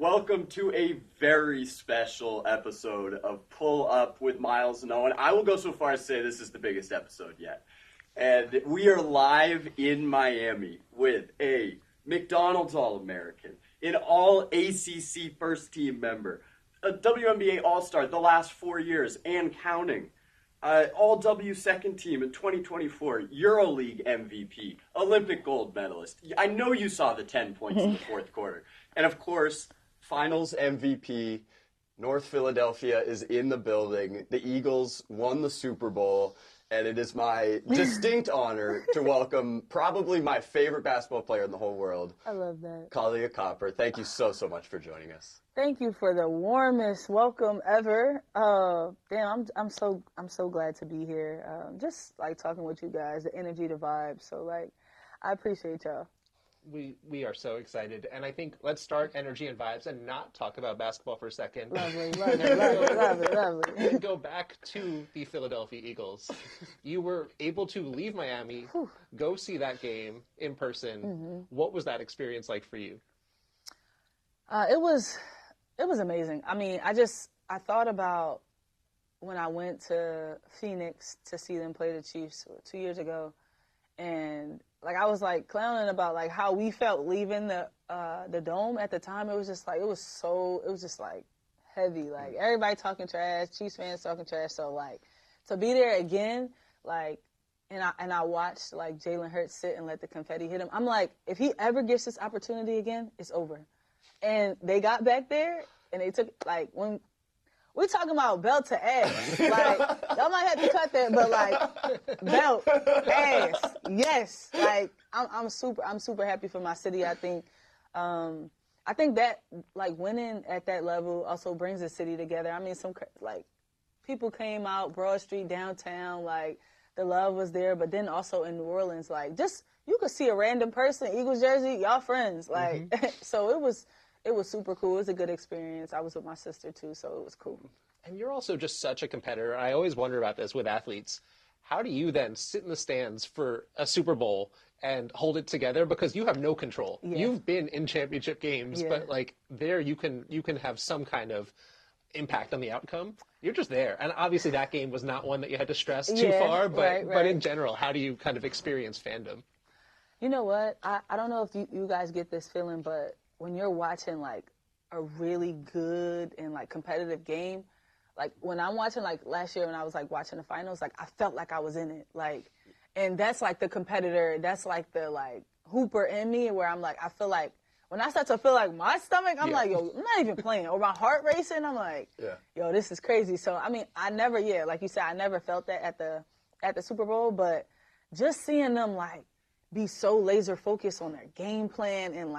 Welcome to a very special episode of Pull Up with Myles and Owen. I will go so far as to say this is the biggest episode yet. And we are live in Miami with a McDonald's All-American, an All-ACC first-team member, a WNBA All-Star the last 4 years and counting, All-W second team in 2024, EuroLeague MVP, Olympic gold medalist. I know you saw the 10 points in the fourth quarter. And, of course, Finals MVP, North Philadelphia is in the building. The Eagles won the Super Bowl. And it is my distinct honor to welcome probably my favorite basketball player in the whole world. I love that. Kahleah Copper. Thank you so much for joining us. Thank you for the warmest welcome ever. I'm so glad to be here. Just like talking with you guys, the energy, the vibe. So I appreciate y'all. We are so excited, and I think let's start energy and vibes and not talk about basketball for a second. Lovely. And go back to the Philadelphia Eagles. You were able to leave Miami, go see that game in person. Mm-hmm. What was that experience like for you? It was amazing. I mean, I thought about when I went to Phoenix to see them play the Chiefs 2 years ago, and I was clowning about how we felt leaving the dome at the time. It was just heavy. Everybody talking trash, Chiefs fans talking trash. So to be there again, and I watched Jalen Hurts sit and let the confetti hit him. I'm like, if he ever gets this opportunity again, it's over. And they got back there and they took when we're talking about belt to ass. Y'all might have to cut that, but belt, ass, yes. I'm super happy for my city. I think that winning at that level also brings the city together. I mean, some people came out Broad Street downtown, the love was there, but then also in New Orleans, just you could see a random person, Eagles jersey, y'all friends, so it was super cool. It was a good experience. I was with my sister, too, so it was cool. And you're also just such a competitor. I always wonder about this with athletes. How do you then sit in the stands for a Super Bowl and hold it together? Because you have no control. Yeah. You've been in championship games, but there you can have some kind of impact on the outcome. You're just there. And obviously that game was not one that you had to stress too far, but in general, how do you kind of experience fandom? You know what? I don't know if you guys get this feeling, but when you're watching a really good and competitive game, when I'm watching last year when I was watching the finals, I felt like I was in it. And that's the competitor, that's the hooper in me where I'm I feel when I start to feel my stomach, I'm yo, I'm not even playing. Or my heart racing, I'm yo, this is crazy. So I mean, I never, like you said, I never felt that at the Super Bowl, but just seeing them be so laser focused on their game plan and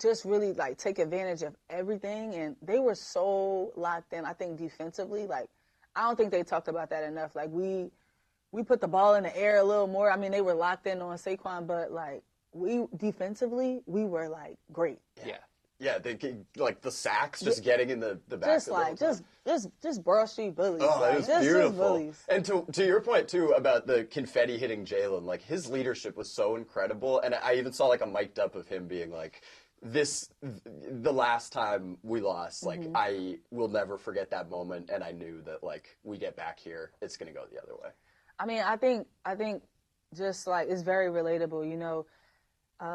just really take advantage of everything, and they were so locked in. I think defensively, I don't think they talked about that enough. We put the ball in the air a little more. I mean, they were locked in on Saquon, but we defensively we were great. Yeah, they the sacks just getting in the back. Just Broad Street bullies. Oh, that was beautiful. Just bullies. And to your point too about the confetti hitting Jalen, his leadership was so incredible, and I even saw a mic'd up of him being the last time we lost, I will never forget that moment, and I knew that we get back here, it's gonna go the other way. I mean, I think just it's very relatable,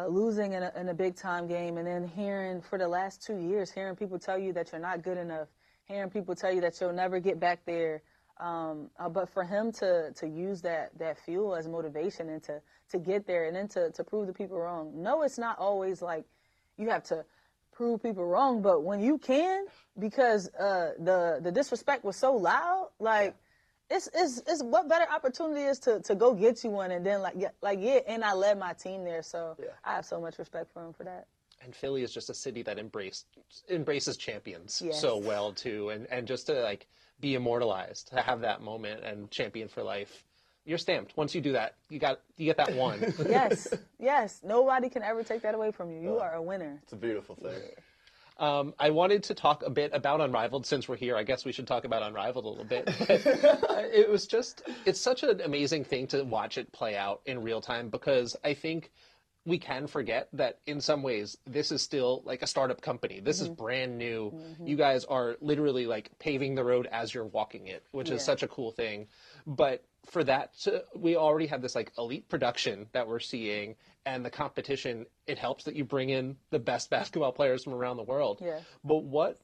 losing in a big time game, and then hearing for the last 2 years, hearing people tell you that you're not good enough, hearing people tell you that you'll never get back there, but for him to use that fuel as motivation and to get there and then to prove the people wrong. No, it's not always you have to prove people wrong, but when you can, because the disrespect was so loud, it's what better opportunity is to go get you one, and then and I led my team there, so I have so much respect for him for that. And Philly is just a city that embraces champions so well too, and just to be immortalized, to have that moment and champion for life. You're stamped. Once you do that, you get that one. Yes. Nobody can ever take that away from you. You are a winner. It's a beautiful thing. I wanted to talk a bit about Unrivaled since we're here. I guess we should talk about Unrivaled a little bit. It's such an amazing thing to watch it play out in real time, because I think we can forget that in some ways this is still like a startup company. This is brand new. You guys are literally like paving the road as you're walking it, which is such a cool thing. But for that, we already have this like elite production that we're seeing, and the competition, it helps that you bring in the best basketball players from around the world. Yeah. But what,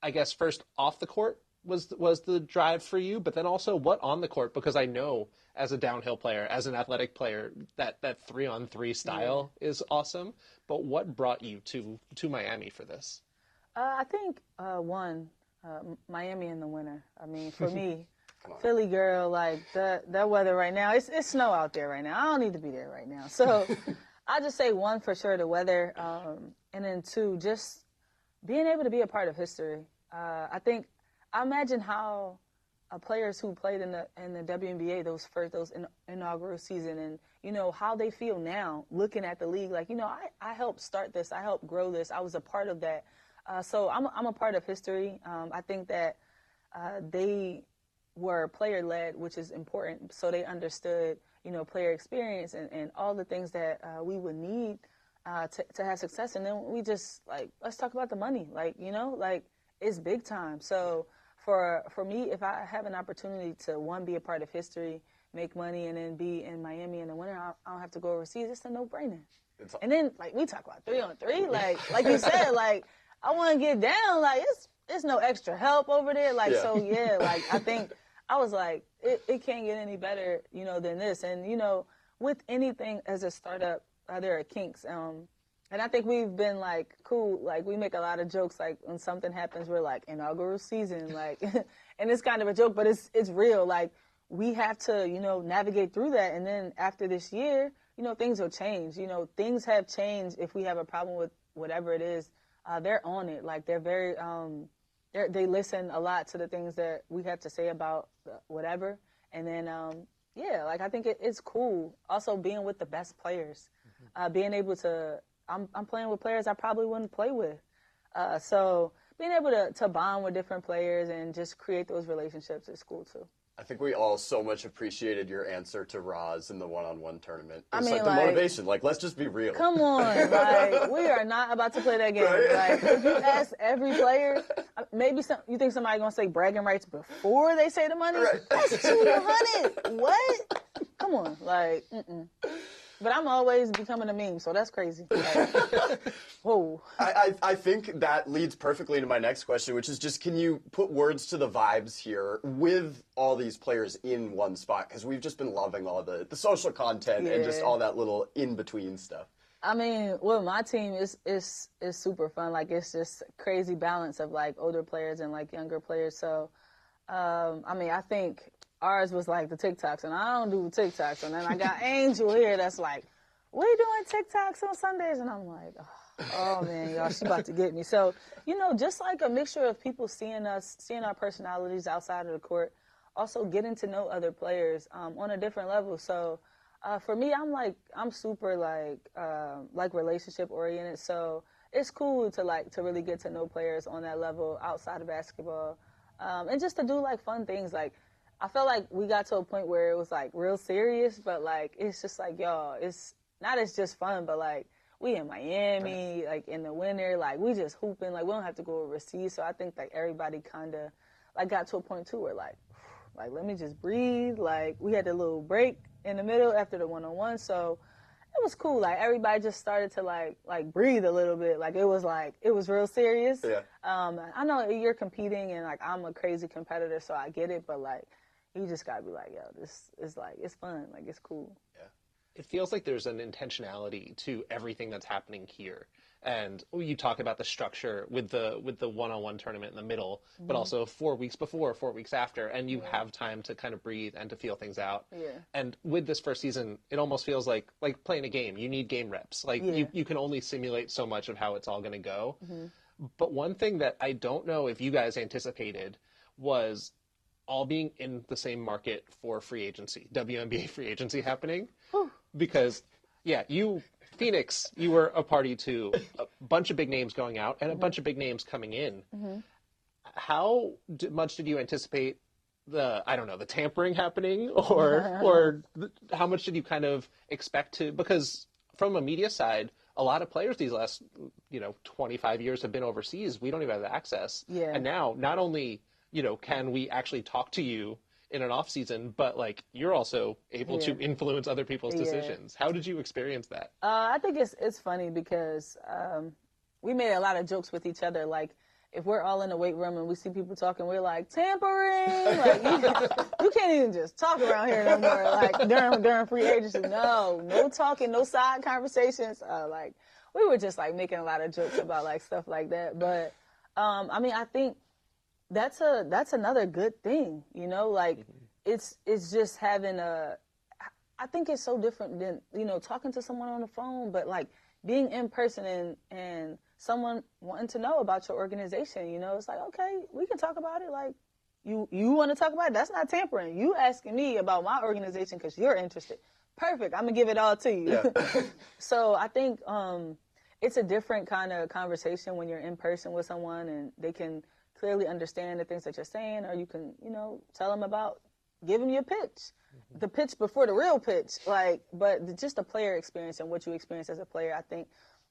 I guess, first off the court was the drive for you, but then also what on the court? Because I know as a downhill player, as an athletic player, that 3-on-3 style is awesome. But what brought you to Miami for this? I think Miami in the winter. I mean, for me, Philly girl, like that weather right now, it's snow out there right now. I don't need to be there right now. So I just say one, for sure, the weather, and then two, just being able to be a part of history. I imagine how players who played in the WNBA those inaugural season, and how they feel now looking at the league. Like, I helped start this, I helped grow this, I was a part of that. So I'm a part of history. I think that they were player led, which is important. So they understood, player experience and all the things that we would need to have success. And then we just let's talk about the money. It's big time. So for me, if I have an opportunity to, one, be a part of history, make money, and then be in Miami in the winter, I don't have to go overseas. It's a no-brainer. And then, we talk about 3-on-3, like you said, I want to get down. It's no extra help over there. So, yeah, I think I was like, it can't get any better, than this. And, with anything as a startup, there are kinks. And I think we've been cool. We make a lot of jokes. When something happens, we're inaugural season, and it's kind of a joke, but it's real. We have to, navigate through that. And then after this year, things will change. Things have changed. If we have a problem with whatever it is, they're on it. They're very, they listen a lot to the things that we have to say about whatever. And then, I think it's cool. Also being with the best players, being able to, I'm playing with players I probably wouldn't play with. So being able to bond with different players and just create those relationships is cool too. I think we all so much appreciated your answer to Roz in the one-on-one tournament. It's the motivation. Let's just be real. Come on, we are not about to play that game. Right? If you ask every player, maybe you think somebody's gonna say bragging rights before they say the money? Right. That's 200. What? Come on, mm-mm. But I'm always becoming a meme, so that's crazy. Whoa. I think that leads perfectly into my next question, which is just, can you put words to the vibes here with all these players in one spot? Because we've just been loving all the social content and just all that little in-between stuff. With my team, is super fun. It's just crazy balance of older players and younger players. So, I think ours was the TikToks, and I don't do TikToks. And then I got Angel here that's we doing TikToks on Sundays, and I'm like, oh man, y'all, she about to get me. So, just a mixture of people seeing us, seeing our personalities outside of the court, also getting to know other players on a different level. So, for me, I'm super relationship oriented. So it's cool to really get to know players on that level outside of basketball, and just to do fun things. I felt we got to a point where it was real serious, but it's just y'all, it's not as just fun, but we in Miami, in the winter, we just hooping, we don't have to go overseas. So I think everybody kind of got to a point too where let me just breathe. We had a little break in the middle after the one-on-one, so it was cool. Everybody just started to breathe a little bit. It was real serious. Yeah. I know you're competing, and I'm a crazy competitor, so I get it, but you just gotta be yo, this is it's fun, it's cool. Yeah. It feels like there's an intentionality to everything that's happening here. And you talk about the structure with the one-on-one tournament in the middle, but also 4 weeks before, 4 weeks after, and you have time to kind of breathe and to feel things out. Yeah. And with this first season, it almost feels like playing a game. You need game reps. You can only simulate so much of how it's all going to go. Mm-hmm. But one thing that I don't know if you guys anticipated was all being in the same market for free agency, WNBA free agency happening. Whew. Because, Phoenix, you were a party to a bunch of big names going out and a bunch of big names coming in. Mm-hmm. How much did you anticipate the tampering happening, or how much did you kind of expect to? Because from a media side, a lot of players these last 25 years have been overseas. We don't even have access. Yeah. And now, not only can we actually talk to you in an off season, but like you're also able to influence other people's decisions. How did you experience that? I think it's funny because we made a lot of jokes with each other. Like if we're all in the weight room and we see people talking, we're like tampering. Like you can't even just talk around here no more. Like during free agency, no talking, no side conversations. Like we were just like making a lot of jokes about like stuff like that. But I mean, I think that's another good thing, like it's just having I think it's so different than, talking to someone on the phone, but like being in person and someone wanting to know about your organization, it's like, okay, we can talk about it. Like you want to talk about it. That's not tampering. You asking me about my organization because you're interested. Perfect. I'm gonna give it all to you. Yeah. So I think, it's a different kind of conversation when you're in person with someone and they can clearly understand the things that you're saying, or you can, tell them about, give them your pitch, the pitch before the real pitch, but just the player experience and what you experience as a player, I think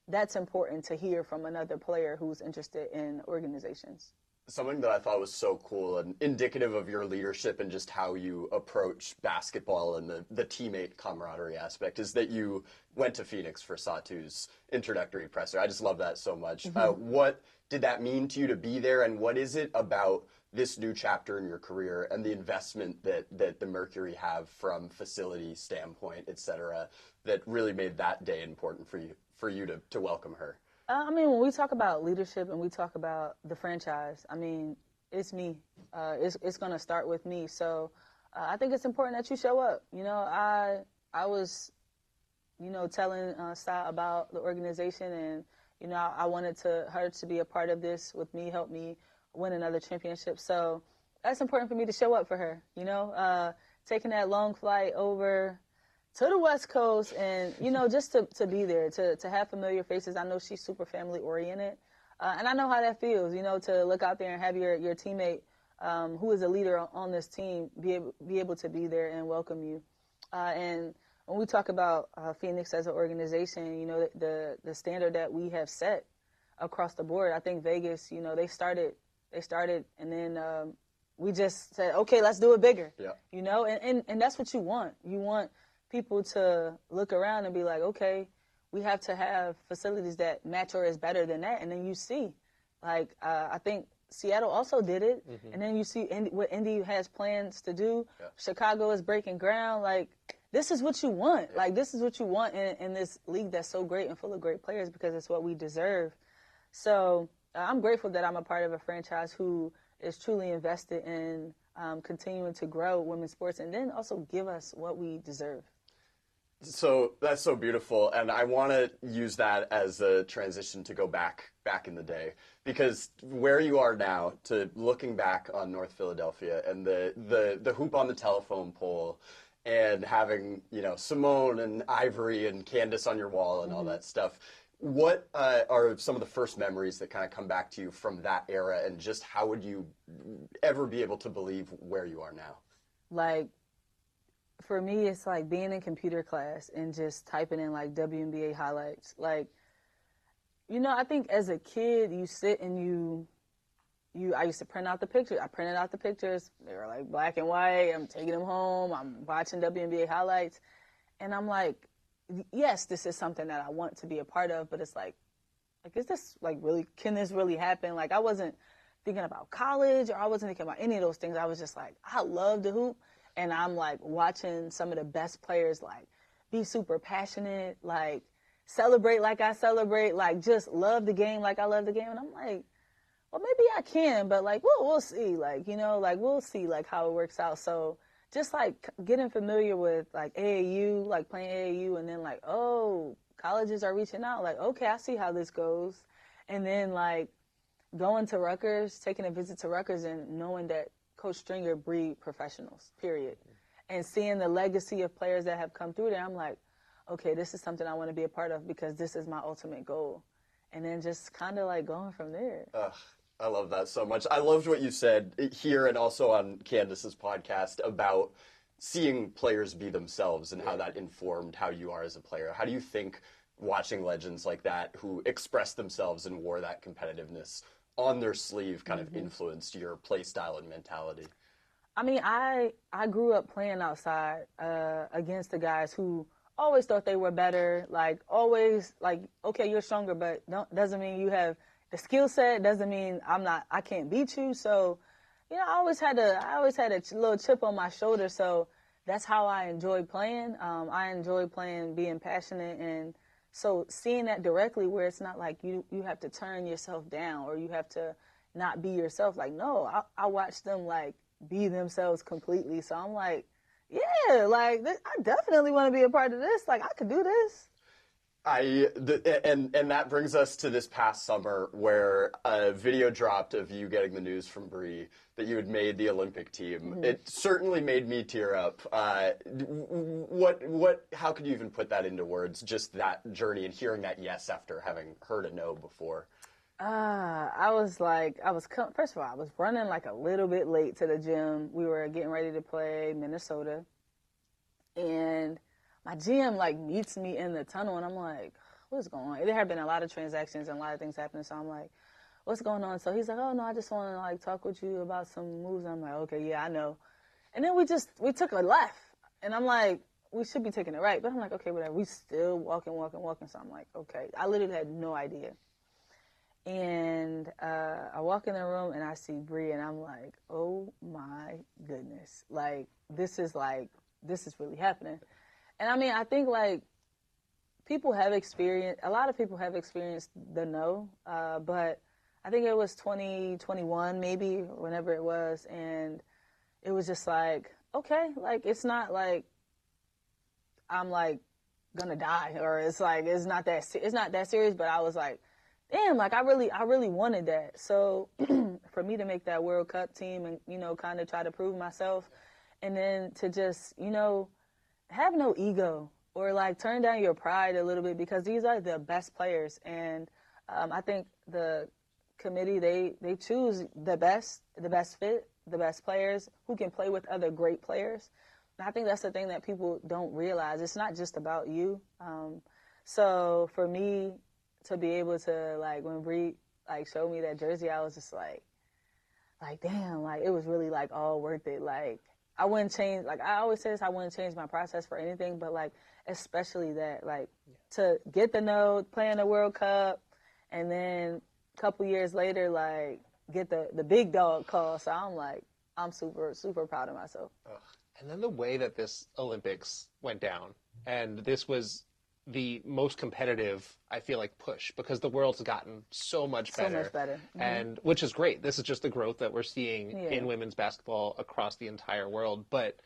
that's important to hear from another player who's interested in organizations. Something that I thought was so cool and indicative of your leadership and just how you approach basketball and the teammate camaraderie aspect is that you went to Phoenix for Satu's introductory presser. I just love that so much. What did that mean to you to be there, and what is it about this new chapter in your career and the investment that the Mercury have from facility standpoint, et cetera, that really made that day important for you to welcome her? I mean, when we talk about leadership and we talk about the franchise, I mean, it's me. It's going to start with me. So I think it's important that you show up. I was, telling Sa about the organization, and I wanted her to be a part of this with me, help me win another championship. So that's important for me to show up for her, taking that long flight over to the West Coast and, just to be there, to have familiar faces. I know she's super family oriented. And I know how that feels, to look out there and have your teammate who is a leader on this team be able to be there and welcome you. And when we talk about Phoenix as an organization, the standard that we have set across the board, I think Vegas, they started, and then we just said, okay, let's do it bigger. Yeah. And that's what you want. You want people to look around and be like, okay, we have to have facilities that match or is better than that. And then you see, I think Seattle also did it. Mm-hmm. And then you see what Indy has plans to do. Yeah. Chicago is breaking ground. This is what you want. Yeah. This is what you want in this league that's so great and full of great players, because it's what we deserve. So I'm grateful that I'm a part of a franchise who is truly invested in continuing to grow women's sports and then also give us what we deserve. So that's so beautiful, and I want to use that as a transition to go back in the day, because where you are now, to looking back on North Philadelphia and the hoop on the telephone pole, and having Simone and Ivory and Candace on your wall and all that stuff. What are some of the first memories that kind of come back to you from that era, and just how would you ever be able to believe where you are now? For me, it's like being in computer class and just typing in WNBA highlights. I think as a kid, you sit and I used to print out the pictures. I printed out the pictures. They were black and white. I'm taking them home. I'm watching WNBA highlights. And I'm like, yes, this is something that I want to be a part of, but it's is this really, can this really happen? I wasn't thinking about college, or I wasn't thinking about any of those things. I was just I love the hoop. And I'm watching some of the best players be super passionate, celebrate like I celebrate, just love the game like I love the game. And I'm well, maybe I can, but we'll see, we'll see how it works out. So just getting familiar with AAU, playing AAU, and then oh, colleges are reaching out. Okay, I see how this goes. And then going to Rutgers, taking a visit to Rutgers, and knowing that Coach Stringer breed professionals, period. And seeing the legacy of players that have come through there, I'm okay, this is something I want to be a part of, because this is my ultimate goal. And then just kind of going from there. I love that so much. I loved what you said here and also on Candace's podcast about seeing players be themselves and how that informed how you are as a player. How do you think watching legends like that who expressed themselves and wore that competitiveness on their sleeve kind of influenced your play style and mentality? I mean, I grew up playing outside against the guys who always thought they were better. Like always, like, okay, you're stronger, but doesn't mean you have the skill set. Doesn't mean I can't beat you. So, you know, I always had a little chip on my shoulder. So that's how I enjoy playing. I enjoy playing, being passionate, and so seeing that directly, where it's not like you have to turn yourself down or you have to not be yourself. Like, no, I watch them like be themselves completely. So I'm like, yeah, like I definitely want to be a part of this. Like, I could do this. And that brings us to this past summer where a video dropped of you getting the news from Bree that you had made the Olympic team. It certainly made me tear up. How could you even put that into words, just that journey and hearing that yes after having heard a no before? First of all, I was running like a little bit late to the gym. We were getting ready to play Minnesota. And my GM like meets me in the tunnel, and I'm like, what's going on? There have been a lot of transactions and a lot of things happening, so I'm like, what's going on? So he's like, oh no, I just want to like talk with you about some moves. I'm like, okay, yeah, I know. And then we took a left, and I'm like, we should be taking it right, but I'm like, okay, whatever. We still walking. So I'm like, okay. I literally had no idea. And I walk in the room and I see Bree, and I'm like, oh my goodness, like this is really happening. And I mean, I think like a lot of people have experienced the no, but I think it was 2021 maybe, whenever it was, and it was just like, okay, like it's not like I'm like gonna die, or it's not that serious, but I was like, damn, like I really wanted that. So for me to make that World Cup team and, you know, kind of try to prove myself, and then to just, you know, have no ego or like turn down your pride a little bit, because these are the best players. And I think the committee, they choose the best fit, the best players who can play with other great players. And I think that's the thing that people don't realize. It's not just about you. So for me to be able to, like, when Bree like showed me that jersey, I was just like damn, like it was really like all worth it. Like I wouldn't change, like I always say this, I wouldn't change my process for anything, but like especially that, like to get the no, play in the World Cup, and then a couple years later, like get the big dog call. So I'm super, super proud of myself. And then the way that this Olympics went down, and this was the most competitive, I feel like, push, because the world's gotten so much better. So much better. Mm-hmm. And which is great. This is just the growth that we're seeing in women's basketball across the entire world. But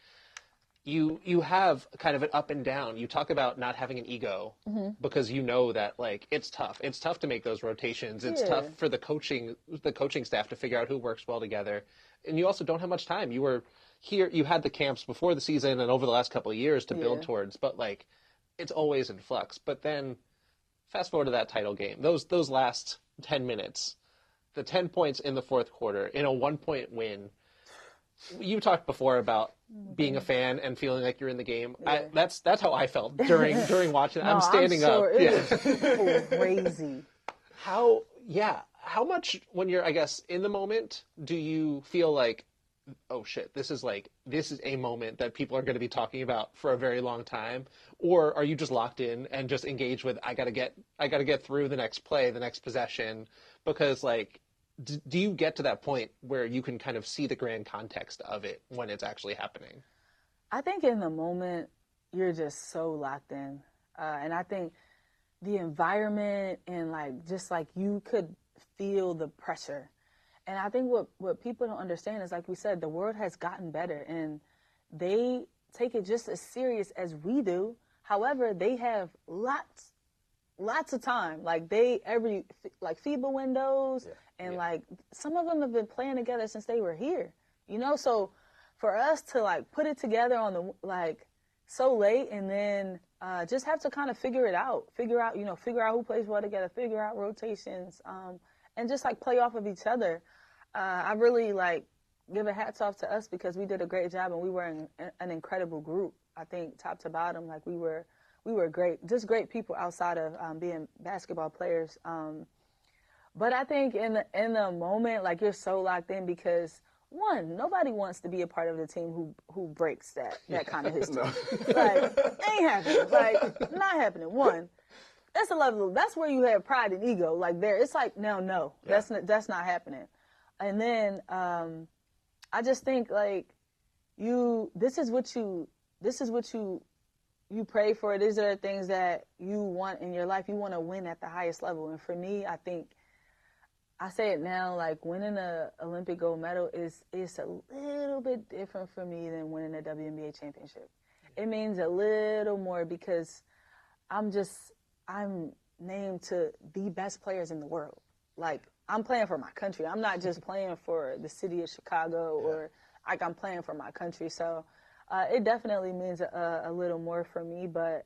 you have kind of an up and down. You talk about not having an ego, because you know that like it's tough. It's tough to make those rotations. It's tough for the coaching staff to figure out who works well together. And you also don't have much time. You were here, you had the camps before the season and over the last couple of years to build towards, but like it's always in flux. But then fast forward to that title game, those last 10 minutes, the 10 points in the fourth quarter in a 1-point win. You talked before about being a fan and feeling like you're in the game. That's how I felt during watching. No, I'm standing up. It was crazy. How much, when you're, I guess, in the moment, do you feel like, oh shit, this is a moment that people are going to be talking about for a very long time? Or are you just locked in and just engaged with, I gotta get through the next play, the next possession? Because like, do you get to that point where you can kind of see the grand context of it when it's actually happening? I think in the moment, you're just so locked in. And I think the environment and like, just like you could feel the pressure. And I think what people don't understand is, like we said, the world has gotten better and they take it just as serious as we do. However, they have lots of time. Like like FIBA windows, and like some of them have been playing together since they were here, you know? So for us to like put it together on the, like so late, and then just have to kind of figure out who plays well together, figure out rotations, and just like play off of each other. I really like give a hats off to us, because we did a great job and we were an incredible group. I think top to bottom, like we were we were just great people outside of being basketball players. But I think in the moment, like, you're so locked in because, one, nobody wants to be a part of the team who breaks that kind of history. No. Like, ain't happening. Like, not happening. One, that's where you have pride and ego. Like, it's like, no, yeah. That's not happening. And then I just think, like, this is what you pray for. These are the things that you want in your life. You want to win at the highest level. And for me, I think, I say it now, like, winning an Olympic gold medal is a little bit different for me than winning a WNBA championship. It means a little more because I'm named to the best players in the world. Like, I'm playing for my country. I'm not just playing for the city of Chicago or, like, I'm playing for my country. So it definitely means a little more for me, but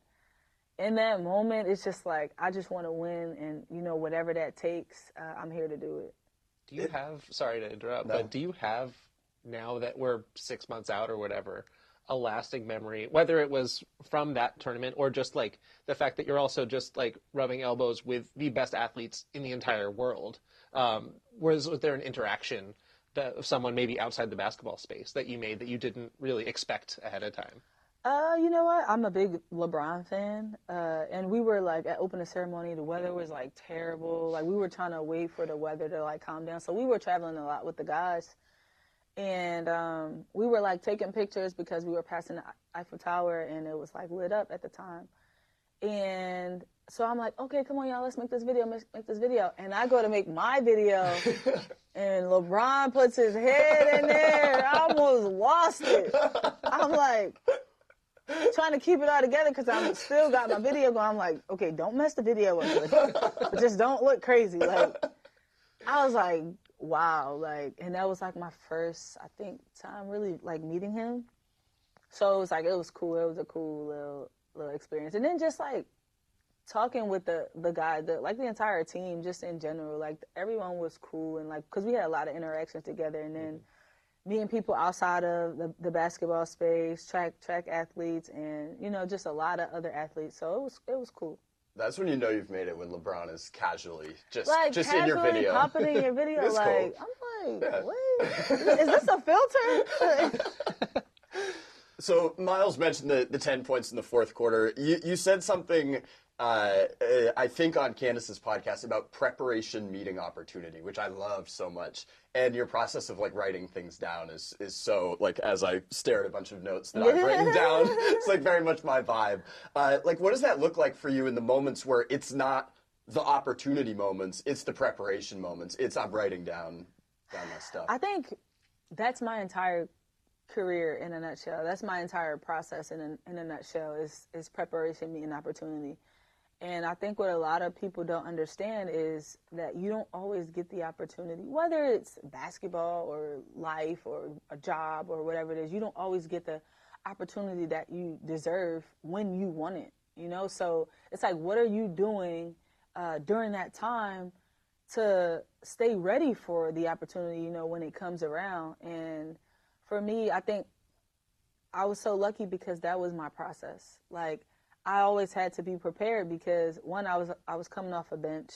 in that moment, it's just like, I just want to win, and, whatever that takes, I'm here to do it. Do you have, sorry to interrupt, but do you have, now that we're 6 months out or whatever, a lasting memory, whether it was from that tournament or just, like, the fact that you're also just, like, rubbing elbows with the best athletes in the entire world? Was there an interaction that someone maybe outside the basketball space that you made that you didn't really expect ahead of time? You know what? I'm a big LeBron fan, and we were, like, at opening ceremony, the weather was, like, terrible. Like, we were trying to wait for the weather to, like, calm down. So we were traveling a lot with the guys, and we were, like, taking pictures because we were passing the Eiffel Tower, and it was, like, lit up at the time. And so I'm like, okay, come on, y'all, let's make this video. And I go to make my video, and LeBron puts his head in there. I almost lost it. I'm like, trying to keep it all together because I'm still got my video going. I'm like, okay, don't mess the video up, but just don't look crazy. Like, I was like, wow, like, and that was, like, my first, I think, time really, like, meeting him. So it was like, it was cool. It was a cool little experience. And then just, like, talking with the guy, the entire team, just in general, like, everyone was cool, and, like, because we had a lot of interactions together, and then meeting people outside of the basketball space, track athletes, and, just a lot of other athletes. So it was cool. That's when you know you've made it, when LeBron is casually just casually in your video. Popping in your video. Like, cool. I'm like, wait, is this a filter? So Myles mentioned the 10 points in the fourth quarter. You said something, I think, on Candace's podcast about preparation meeting opportunity, which I love so much. And your process of, like, writing things down is so, like, as I stare at a bunch of notes that I've written down, it's, like, very much my vibe. Like, what does that look like for you in the moments where it's not the opportunity moments, it's the preparation moments, it's I'm writing down my stuff? I think that's my entire career in a nutshell. That's my entire process in a nutshell is preparation meeting opportunity. And I think what a lot of people don't understand is that you don't always get the opportunity, whether it's basketball or life or a job or whatever it is, you don't always get the opportunity that you deserve when you want it, So it's like, what are you doing during that time to stay ready for the opportunity, when it comes around? And for me, I think I was so lucky because that was my process. Like, I always had to be prepared because, one, I was coming off a bench.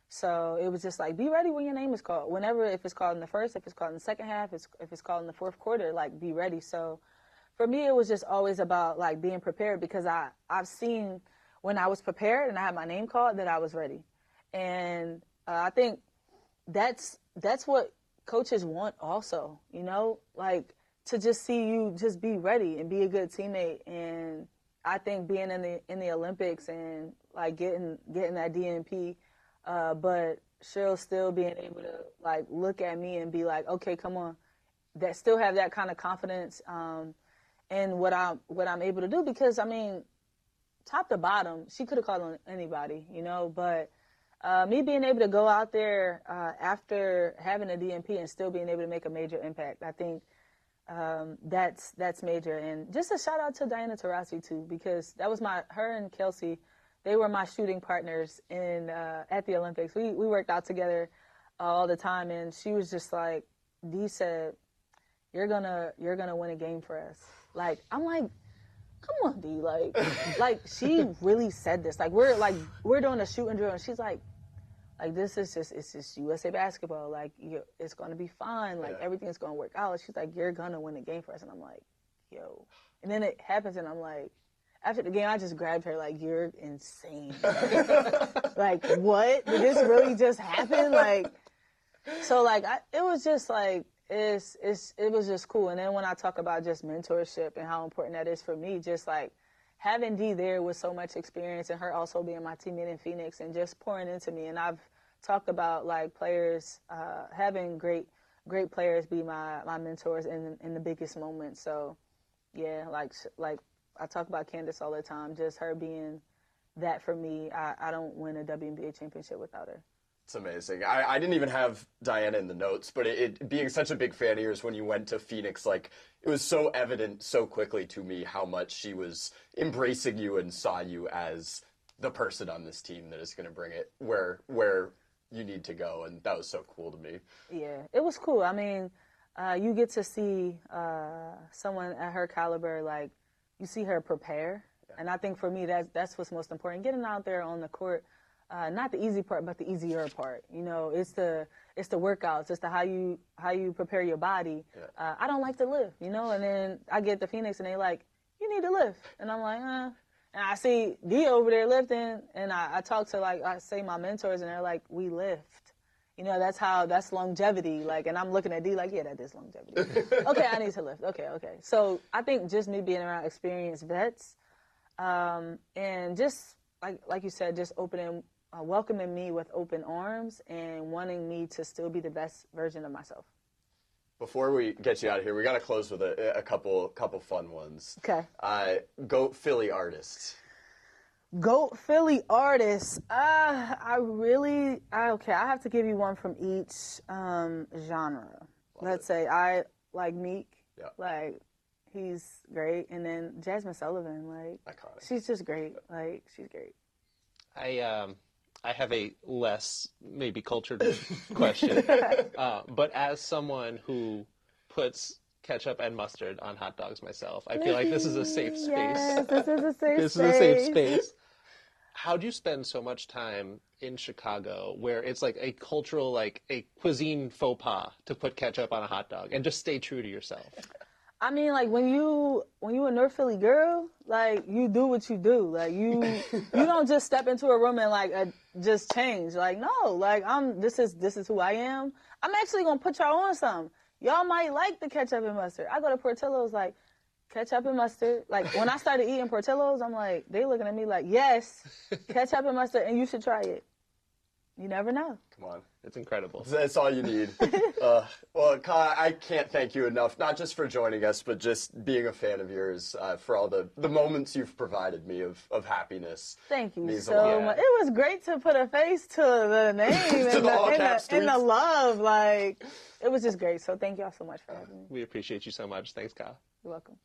So it was just like, be ready when your name is called. Whenever, if it's called in the first, if it's called in the second half, if it's called in the fourth quarter, like, be ready. So for me, it was just always about, like, being prepared because I've seen when I was prepared and I had my name called that I was ready. And I think that's what coaches want also, like, to just see you just be ready and be a good teammate. And I think being in the Olympics and, like, getting that DNP, but Cheryl still being able to, like, look at me and be like, okay, come on, that still have that kind of confidence in what I'm able to do, because, I mean, top to bottom, she could have called on anybody, but me being able to go out there after having a DNP and still being able to make a major impact, I think that's major. And just a shout out to Diana Taurasi too, because that was her and Kelsey, they were my shooting partners at the Olympics. We worked out together all the time, and she was just like, Dee said, you're gonna win a game for us. Like, I'm like, come on, D, like she really said this. Like we're doing a shooting drill, and she's like this is just it's just USA basketball. Like it's gonna be fine. Like everything's gonna work out. She's like, you're gonna win the game for us, and I'm like, yo. And then it happens, and I'm like, after the game, I just grabbed her like, you're insane. Like what? Did this really just happen? Like, so like it was just like. It was just cool. And then when I talk about just mentorship and how important that is for me, just like having Dee there with so much experience and her also being my teammate in Phoenix and just pouring into me. And I've talked about like players, having great players be my mentors in the biggest moments. So yeah, like I talk about Candace all the time, just her being that for me. I don't win a WNBA championship without her. It's amazing. I didn't even have Diana in the notes, but it being such a big fan of yours when you went to Phoenix, like it was so evident so quickly to me how much she was embracing you and saw you as the person on this team that is going to bring it where you need to go, and that was so cool to me. Yeah, it was cool. I mean, you get to see someone at her caliber, like you see her prepare, and I think for me that's what's most important. Getting out there on the court. Not the easy part, but the easier part. You know, it's the workouts, it's the how you prepare your body. Yeah. I don't like to lift, you know, and then I get to Phoenix and they like, you need to lift, and I'm like, And I see D over there lifting, and I talk to I say my mentors, and they're like, we lift. You know, that's longevity. Like, and I'm looking at D like, yeah, that is longevity. Okay, I need to lift. Okay. So I think just me being around experienced vets, and just like you said, just welcoming me with open arms and wanting me to still be the best version of myself. Before we get you out of here, we got to close with a couple fun ones. Okay. GOAT Philly artists. GOAT Philly artists. I have to give you one from each genre. Let's say I like Meek. Yeah. Like he's great, and then Jasmine Sullivan. Like iconic. She's just great. Like she's great. I have a less maybe cultured question, but as someone who puts ketchup and mustard on hot dogs myself, I feel like this is a safe space. Yes, this is a safe space. This is a safe space. How do you spend so much time in Chicago where it's like a cultural, like a cuisine faux pas to put ketchup on a hot dog and just stay true to yourself? I mean, like when you a North Philly girl, like you do what you do. Like you don't just step into a room and like just change. Like no, like this is who I am. I'm actually gonna put y'all on something. Y'all might like the ketchup and mustard. I go to Portillo's like ketchup and mustard. Like when I started eating Portillo's, I'm like they looking at me like yes, ketchup and mustard, and you should try it. You never know. Come on. It's incredible. That's all you need. Well, Kahleah, I can't thank you enough, not just for joining us, but just being a fan of yours, for all the moments you've provided me of happiness. Thank you so much. It was great to put a face to the name and the love. Like, it was just great. So thank y'all so much for having me. We appreciate you so much. Thanks, Kahleah. You're welcome.